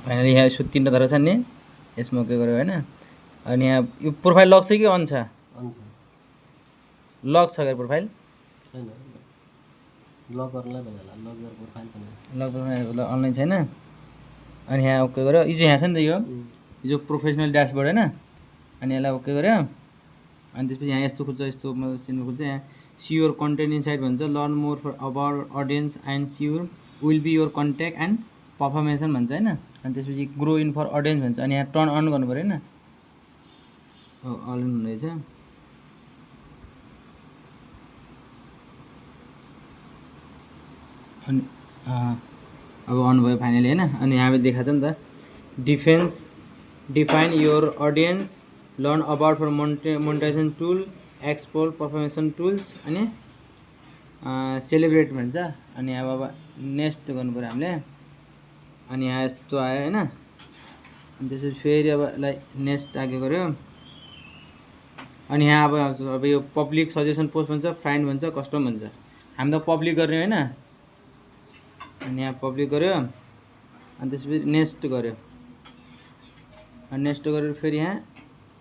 Finally यहाँ यसो 3टा धारा छ नि यसमा ओके गर्यो हैन। अनि यहाँ यो प्रोफाइल लक छ कि अन छ? लक छ के प्रोफाइल? छैन। लक गर्नलाई भन्नु होला। लक गरेर प्रोफाइल पनि। लक प्रोफाइल अनलाइन छैन। अनि यहाँ ओके गर्यो। यो चाहिँ यहाँ छ नि त यो प्रोफेसनल ड्यासबोर्ड हैन। अनि यसलाई ओके गर्यो। अनि त्यसपछि यहाँ यस्तो खुल्छ, यस्तो सिन खुल्छ। यहाँ सी योर कन्टेन्ट इनसाइड भन्छ, learn more for about audience and see your will be your contact and performance भन्छ हैन। अनि त्यसपछि ग्रो इन फर अडियन्स भन्छ। अनि यहाँ टर्न अन गर्नु पर्यो हैन। अल इन हुँदैछ। अनि अब अन भयो फाइनली हैन। अनि यहाँ देखाएको छ नि त define your audience, learn about for monetisation tool, export performance tools अनि सेलिब्रेट भन्छ। अनि अब नेक्स्ट गर्नु पर्यो हामीले। अनि यहाँ यस्तो आयो हैन। अनि त्यसपछि फेरि अब यसलाई नेक्स्ट आगे गर्यो। अनि यहाँ अब यो पब्लिक सजेसन पोस्ट भन्छ, फ्राइन्ड भन्छ, कस्टम भन्छ। हामी त पब्लिक गर्ने हैन। अनि यहाँ पब्लिक गर्यो। अनि त्यसपछि नेक्स्ट गर्यो। अनि नेक्स्ट गरेर फेरि यहाँ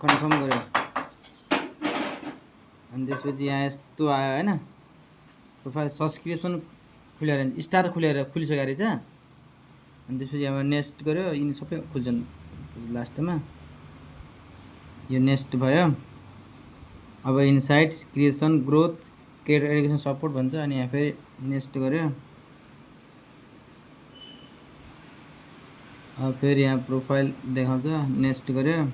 कन्फर्म गर्यो। अनि त्यसपछि यहाँ यस्तो आयो हैन। प्रोफाइल सब्सक्रिप्सन खुलेर स्टार खुलिसकेको रहेछ। अनि त्यसपछि अब नेक्स्ट गर्यो। यिनी सबै खुल्छन् लास्टमा। यो नेक्स्ट भयो। अब insight creation growth creator education support भन्छ। अनि यहाँ फेरि नेक्स्ट गर्यो। अब फेरि यहाँ प्रोफाइल देखाउँछ, नेक्स्ट गर्यो।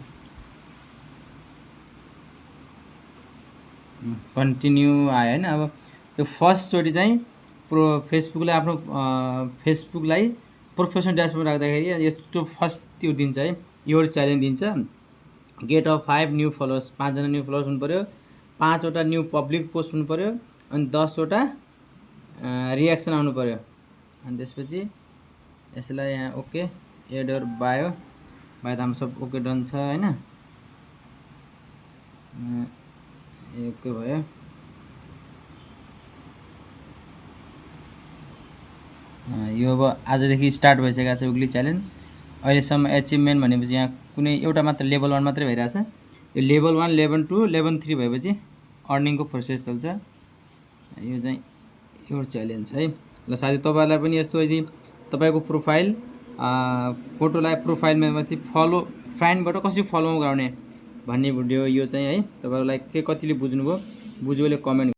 कन्टिन्यू आयो हैन। अब यो फर्स्ट चोटि चाहिँ फेसबुकले आफ्नो फेसबुकलाई प्रोफेसनल ड्यासबोर्ड राख्दाखेरि यस्तो फर्स्ट त्यो दिन्छ है, यो च्यालेन्ज दिन्छ। गेट अफ 5 न्यू फलोवर्स, 5 जना न्यू फलोवर्स हुनु पर्यो, 5 वटा न्यू पब्लिक पोस्ट हुनु पर्यो, अनि 10 वटा रियाक्सन आउनु पर्यो। अनि त्यसपछि यसलाई यहाँ ओके एड और बायो त हाम्रो सब ओके डन छ हैन। ओके भयो। यो अब आजदेखि स्टार्ट भइसकेको छ उग्ली च्यालेन्ज। अहिलेसम्म एचिभमेन्ट भनेपछि यहाँ कुनै एउटा मात्र लेभल 1 मात्रै भइरहेछ। यो लेभल 1, लेभल 2, लेभल 3 भएपछि अर्निङको प्रोसेस चल्छ। यो चाहिँ यो च्यालेन्ज है। ल साथै तपाईहरुलाई पनि यस्तो यदि तपाईको प्रोफाइल फोटोलाई प्रोफाइलमा बसी फलो फ्रेन्डबाट कसरी फलो गराउने भन्ने भिडियो यो चाहिँ है। तपाईहरुलाई के कतिले बुझ्नुभयो, बुझ्योले कमेन्ट